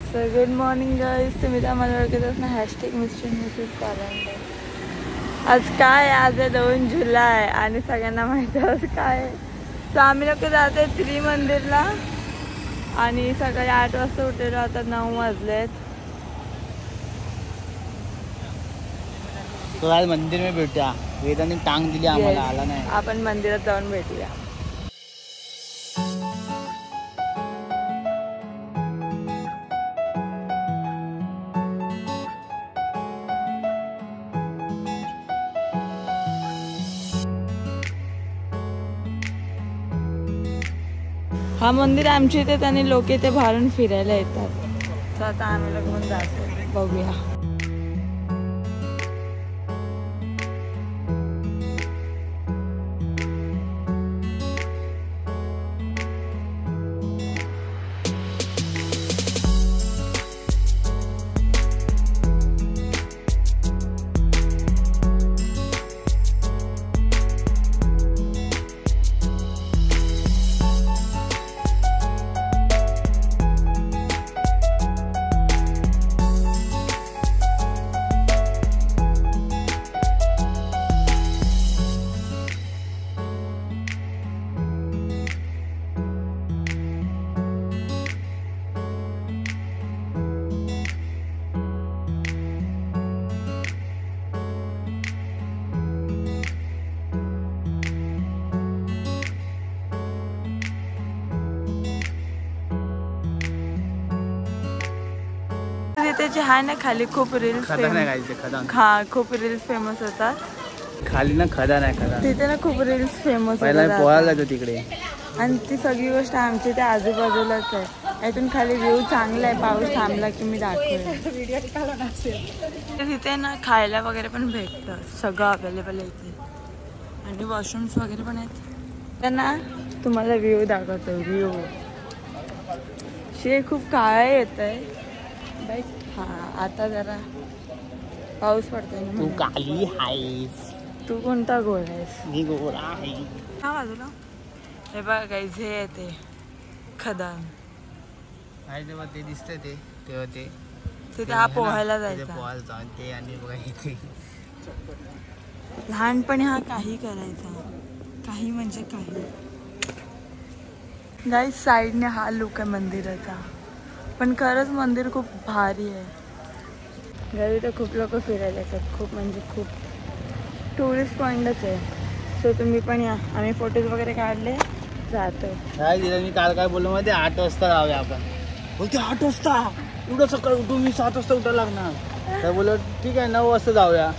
So good morning guys. तुम्ही तर आम्हाला ओळखतच ना हॅशटॅग मिस्टर मिसेस कारंडे. आज काय, आज आहे 2 जुलै आणि सगळ्यांना माहिती आहे आज काय. तर आम्ही लोक जाते त्रिमंदिरला आणि सकाळी 8 वाजता उठलेलो. आता 9 वाजलेत. तो आज मंदिर में भेटूया. वेदाने टांग दिली आम्हाला, आला नाही. आपण मंदिरात जाऊन भेटूया. हा मंदिर आमच्या इथे आणि लोक इथे बाहेरून फिरायला येतात. तर आता आम्ही लोक पण जातो, बघूया. त्याचे आहे ना खाली खूप रील्स, खूप रील्स फेमस होतात. खाली ना खदा नाही, खदा तिथे ना खूप रील्स फेमस होतात. पोहायला जातो तिकडे आणि ती सगळी गोष्ट आमच्या त्या आजूबाजूलाच आहे. इथून खाली व्ह्यू चांगला आहे. पाऊस थांबला की मी दाखवेन. तिथे ना खायला वगैरे पण भेटतं, सगळं अवेलेबल आहे इथे आणि वॉशरूम्स वगैरे पण आहेत. तर ना तुम्हाला व्ह्यू दाखवतो. व्ह्यू शे खूप काळा येत आहे बाईक. हा आता जरा पाऊस पडतोय. तू काली आहेस. तू कोणता गोरा आहेस? मी गोरा आहे. हा बाजूला हे बघा गाईज, हे आहे ते खदान. तेव्हा ते दिसतंय ते, तेव्हा ते तिथे हा पोहायला जायचा. पोहायला जाऊन ते आणि बघा इथे लहानपणी हा काही करायचा, काही म्हणजे काही. गाईज साईडने हा लुक आहे मंदिराचा, पण खरंच मंदिर खूप भारी आहे. घरी तर खूप लोक फिरायला येतात, खूप म्हणजे खूप टुरिस्ट पॉईंटच आहे. सो तुम्ही पण या. आम्ही फोटोज वगैरे काढले, जातो. काय दिलं मी काल, काय बोललो मध्ये 8 वाजता जाऊया आपण. बोलते 8 वाजता एवढं सकाळी उठून मी 7 वाजता उठायला लागणार. तर बोललो ठीक आहे 9 वाजता जाऊया.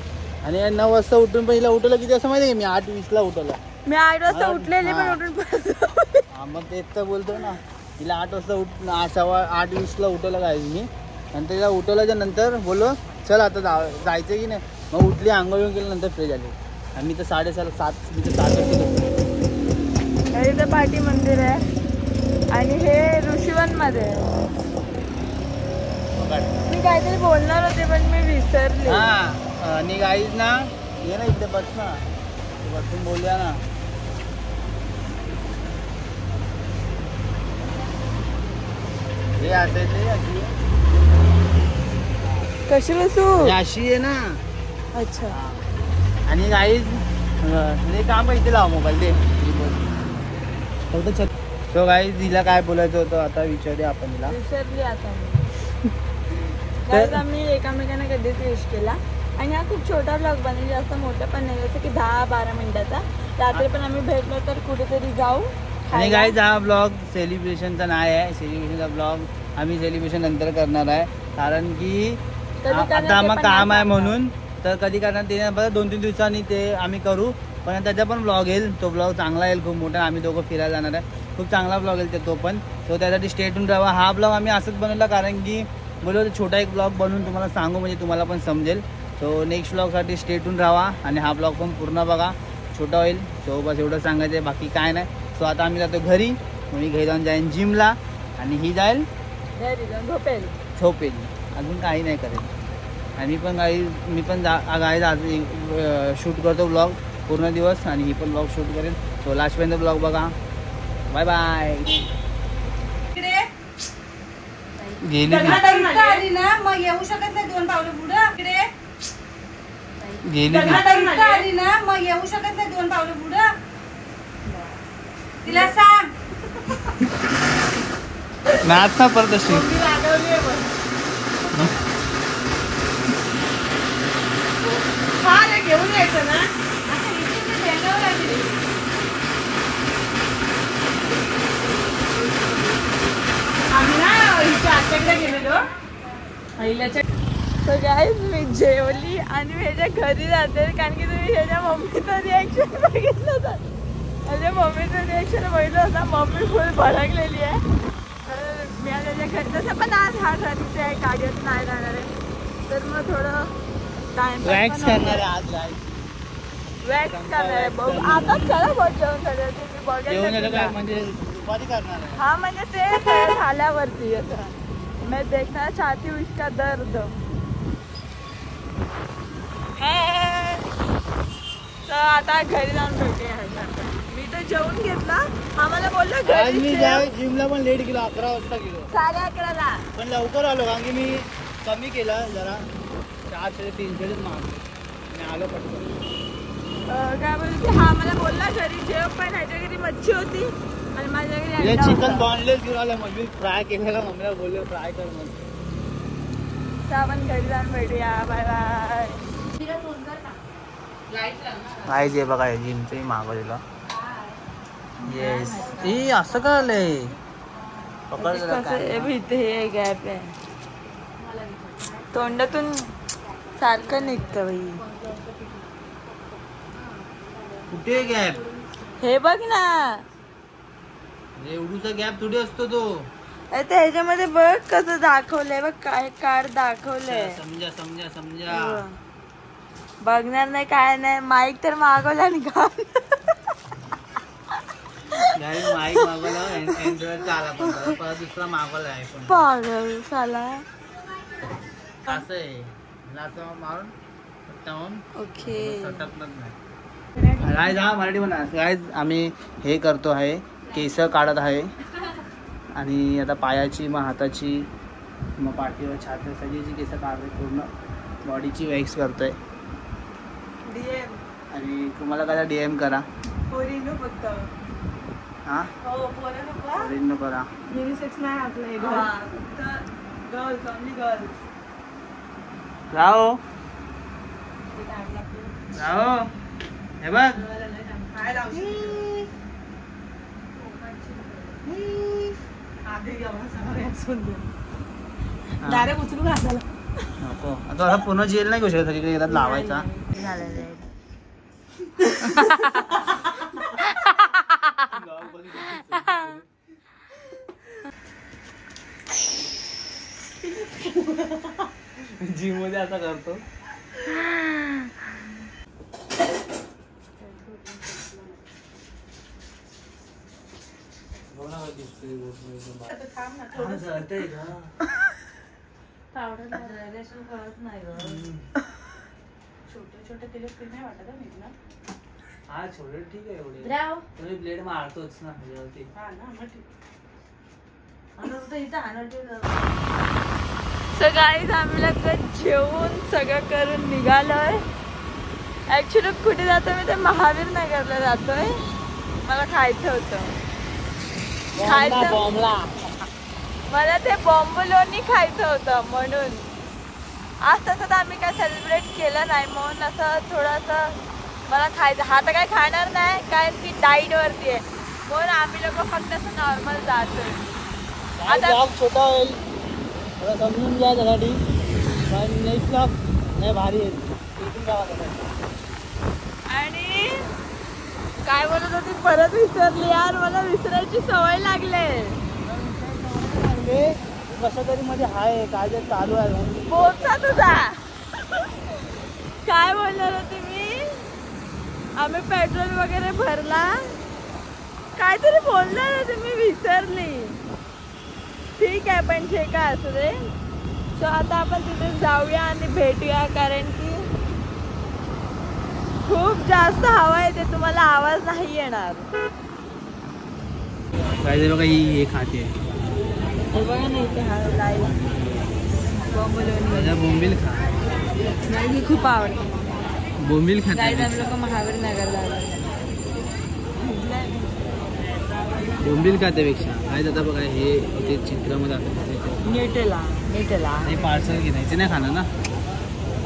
आणि 9 वाजता उठून पहिला उठवलं किती असं माहिती आहे? मी 8:20ला उठवलं. मी 8 वाजता उठलेली पण उठून हा मग तेच तर बोलतो ना. तिला 8 वाजता 8:20ला उठवलं काय मी. नंतर तिला उठवल्याच्या नंतर बोललो चल आता जायचं की नाही. मग उठली, आंघोळ केल्यानंतर फ्रेश झाली. आम्ही तर 7:30 तिथे 7 वाजता. इथं पाठी मंदिर आहे आणि हे ऋषीवनमध्ये आहे. मी काहीतरी बोलणार होते पण मी विसरले. हा आणि गाईज ना ये ना इकडे बस ना, बसून बोलूया ना. हे असे ते अशी कशी बसू? अशी आहे ना. अच्छा. आणि गाईज हे काम इथे लाव मोबाईल दे. सो गाईज हिला काय बोलायचं होतं आता विचारूया आपण हिला. विसरली आता मी. गाईज आम्ही एकामेकांना कधीच विश केला आणि हा खूप छोटा ब्लॉग बनवला, जास्त मोठा पण नाही, जसं की 10-12 मिनिटाचा. रात्री पण आम्ही भेटलो तर कुठेतरी जाऊ. आणि गाईज हा ब्लॉग सेलिब्रेशनचा नाही आहे. सेलिब्रेशनचा ब्लॉग आम्ही सेलिब्रेशन नंतर करणार आहे, कारण की आता आम्हाला काम आहे म्हणून. तर कधी करणार ते 2-3 दिवसांनी ते आम्ही करू. पण त्याचा पण ब्लॉग येईल. तो ब्लॉग चांगला येईल, खूप मोठा. आम्ही दोघं फिरायला जाणार आहे, खूप चांगला ब्लॉग येईल तो पण. सो त्यासाठी स्टे ट्यून राहा. हा ब्लॉग आम्ही असंच बनवला कारण की बोललो छोटा एक ब्लॉग बनवून तुम्हाला सांगू, म्हणजे तुम्हाला पण समजेल. सो नेक्स्ट ब्लॉगसाठी स्टे ट्यून राहा आणि हा ब्लॉग पण पूर्ण बघा, छोटा होईल. सो बस एवढं सांगायचं आहे, बाकी काय नाही. सो आता आम्ही जातो घरी. मी घरी जाऊन जाईन जिमला आणि ही जाईल झोपेल. अजून काही नाही करेल. आणि मी पण गाई शूट करतो ब्लॉग पूर्ण दिवस आणि ही पण ब्लॉग शूट करेल. सो लास्टपर्यंत ब्लॉग बघा. Bye bye. गेली आली ना मग येऊ शकत नाही 2 पावलं पुढं इकडे गेली आली ना मग येऊ शकत नाही 2 पावलं पुढं तिला सांग नाच ना परत अशी घेऊन यायचं ना आम्ही ना हिच्या आत्याकडे गेलेलो पहिल्याच्या. सो गाईज मी जेवली आणि मी ह्याच्या घरी जाते कारण की तुम्ही ह्याच्या मम्मीचं रिॲक्शन बघितलं होतं. माझ्या मम्मीचं रिॲक्शन बघितलं होतं. मम्मी फुल भडकलेली आहे. तर मी आज त्याच्या घरी तसं पण आज हा ठरते आहे गाडीवर नाही जाणार आहे तर मग थोडं वॅक्स करणार आहे आज वॅक्स करणार आहे. बघ आता चला बघ जेवण झालं तुम्ही बघायला म्हणजे दुपारी करणार आहे. हाँ म्हणजे ते झाल्यावरती असं मैं देखना चाहती हूँ इसका दर्द. तर आता घरी जाऊन भेटूया. मी तर जेवून घेतला. आम्हाला बोललं घरी मी जिमला पण लेट गेलो 11 वाजता गेलो 11:30 पण लवकर आलो कारण की मी कमी केला जरा 400-300 मागलो मी आलो पटकन. काय बोलतो की हा मला बोलला घरी जेव पण ह्याच्या घरी मच्छी होती आणि माझ्या घरी अंडा चिकन होता. बॉनलेस घेऊन आलं मम्मी फ्राय केलेला मम्मीला बोललो फ्राय कर म्हणून. तर आपण घरी जाऊन भेटूया. Bye bye. काय जे बघा जिमचंही मागवलेलं. येस ए असं का आलंय कसं भीती हे गॅप आहे तोंडातून सारखं निघतं बाई. कुठे गॅप हे बघ ना एवढूचा गॅप थोडी असतो तो. अरे ते ह्याच्यामध्ये बघ कसं दाखवलंय बघ काय कार्ड दाखवलंय. समजा समजा समजा बघणार नाही काय नाही. माईक तर मागवला आणि गाणं माईक मागवला अँड्रॉइडचा आला पण परत दुसरा मागवला आहे पण पागल साला. असं आहे असं मारून ओके सटकणार नाही. गाईज हा मराठी म्हणा. गाईज आम्ही हे करतो आहे केस काढत आहे आणि आता पायाची मग हाताची मग पाठीवर छाती सगळीची केस काढतोय पूर्ण बॉडीची वॅक्स करतोय. आणि तुम्हाला काय DM करा फक्त हां हो पोरं नको रिन्यू करा. युनिसेक्स नाही आपलं गर्ल्स ओनली गर्ल्स. राहो राहो हे बघ काय डायरेक्ट उचलून घासायला नको आता असा पूर्ण जेल नाही घेऊ शकत सगळीकडे येतात लावायचा. जिम मध्ये असा करतो. छोटे तिला नाही वाटत ना. हा छोटे ठीक आहे एवढे ब्लेड मारतोच ना त्याच्यावरती. हा ना मग ठीक. सो गाईज आम्ही लगेच जेवून सगळं करून निघालोय. ऍक्च्युली कुठे जातो मी ते महावीर नगरला जातोय. मला खायचं होतं मला ते बॉम्बलोनी खायचं होतं म्हणून. आज तसं तर आम्ही काय सेलिब्रेट केलं नाही म्हणून असं थोडंसं मला खायचं. हा तर काय खाणार नाही कारण की डाईटवरती आहे म्हणून आम्ही लोक फक्त असं नॉर्मल जातोय. आता ब्लॉग छोटा होईल थोडं समजून घ्या त्यासाठी पण नेक्स्ट ब्लॉग नाही भारी आहे. आणि काय बोलत होती परत विसरली यार. मला विसरायची सवय लागले. कसं तरी मध्ये हाय काय जे चालू आहे बोलता तुझा काय बोलणार होती मी. आम्ही पेट्रोल वगैरे भरला काहीतरी बोलणार होते मी विसरली. ठीक आहे पण जे काय असू दे. सो आता आपण तिथे जाऊया आणि भेटूया कारण की खूप जास्त हवा येते. तुम्हाला आवाज नाही येणार. काय बघा ही हे खाते हे बघा ना इथे हा लाईव्ह त्याच्या बोंबील खा नाही खूप आवडते बोंबील गाईज आम्ही खाते लोक महावीर नगरला आलो बोंबील खात्यापेक्षा काय आता बघा हे इथे चित्रामध्ये असं न्यूटेला हे पार्सल घेण्याचे नाही खाणार ना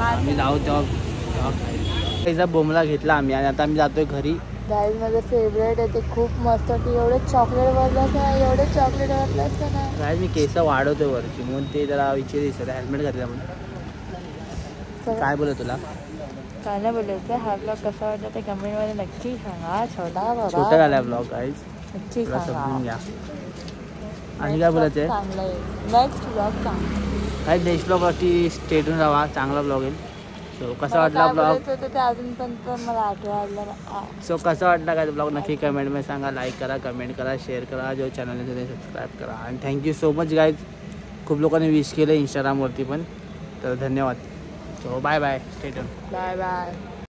आम्ही जाऊ तेव्हा खायचा बोंबला घेतला आम्ही आणि आता आम्ही जातोय घरी. गाईज माझं फेवरेट आहे ते खूप मस्त की एवढे चॉकलेट वरलं का एवढे चॉकलेट वरलं असतं ना काय मी केस वाढवतोय वरची म्हणून ते जरा विचार दिसत हेल्मेट घातलं म्हणून. काय बोलत तुला काय नाही बोलायचं हा ब्लॉग कसा वाटला ते कमेंटमध्ये नक्की सांगा. छोटा झाला ब्लॉग गाईज नक्की तुला समजून सांगा. घ्या. आणि काय बोलायचं आहे चांगला आहे नेक्स्ट ब्लॉग चांगला काही नेक्स्ट ब्लॉगवरती स्टेटून राहा चांगला ब्लॉग येईल. सो कसा वाटला ब्लॉग ते अजूनपर्यंत मला आठवलं. सो कसा वाटला काय ब्लॉग नक्की कमेंटमध्ये सांगा. लाईक करा कमेंट करा शेअर करा जो चॅनल आहे ते सबस्क्राईब करा आणि थँक्यू सो मच गाईज. खूप लोकांनी विश केलं इंस्टाग्रामवरती पण तर धन्यवाद. सो बाय बाय स्टेटून बाय बाय.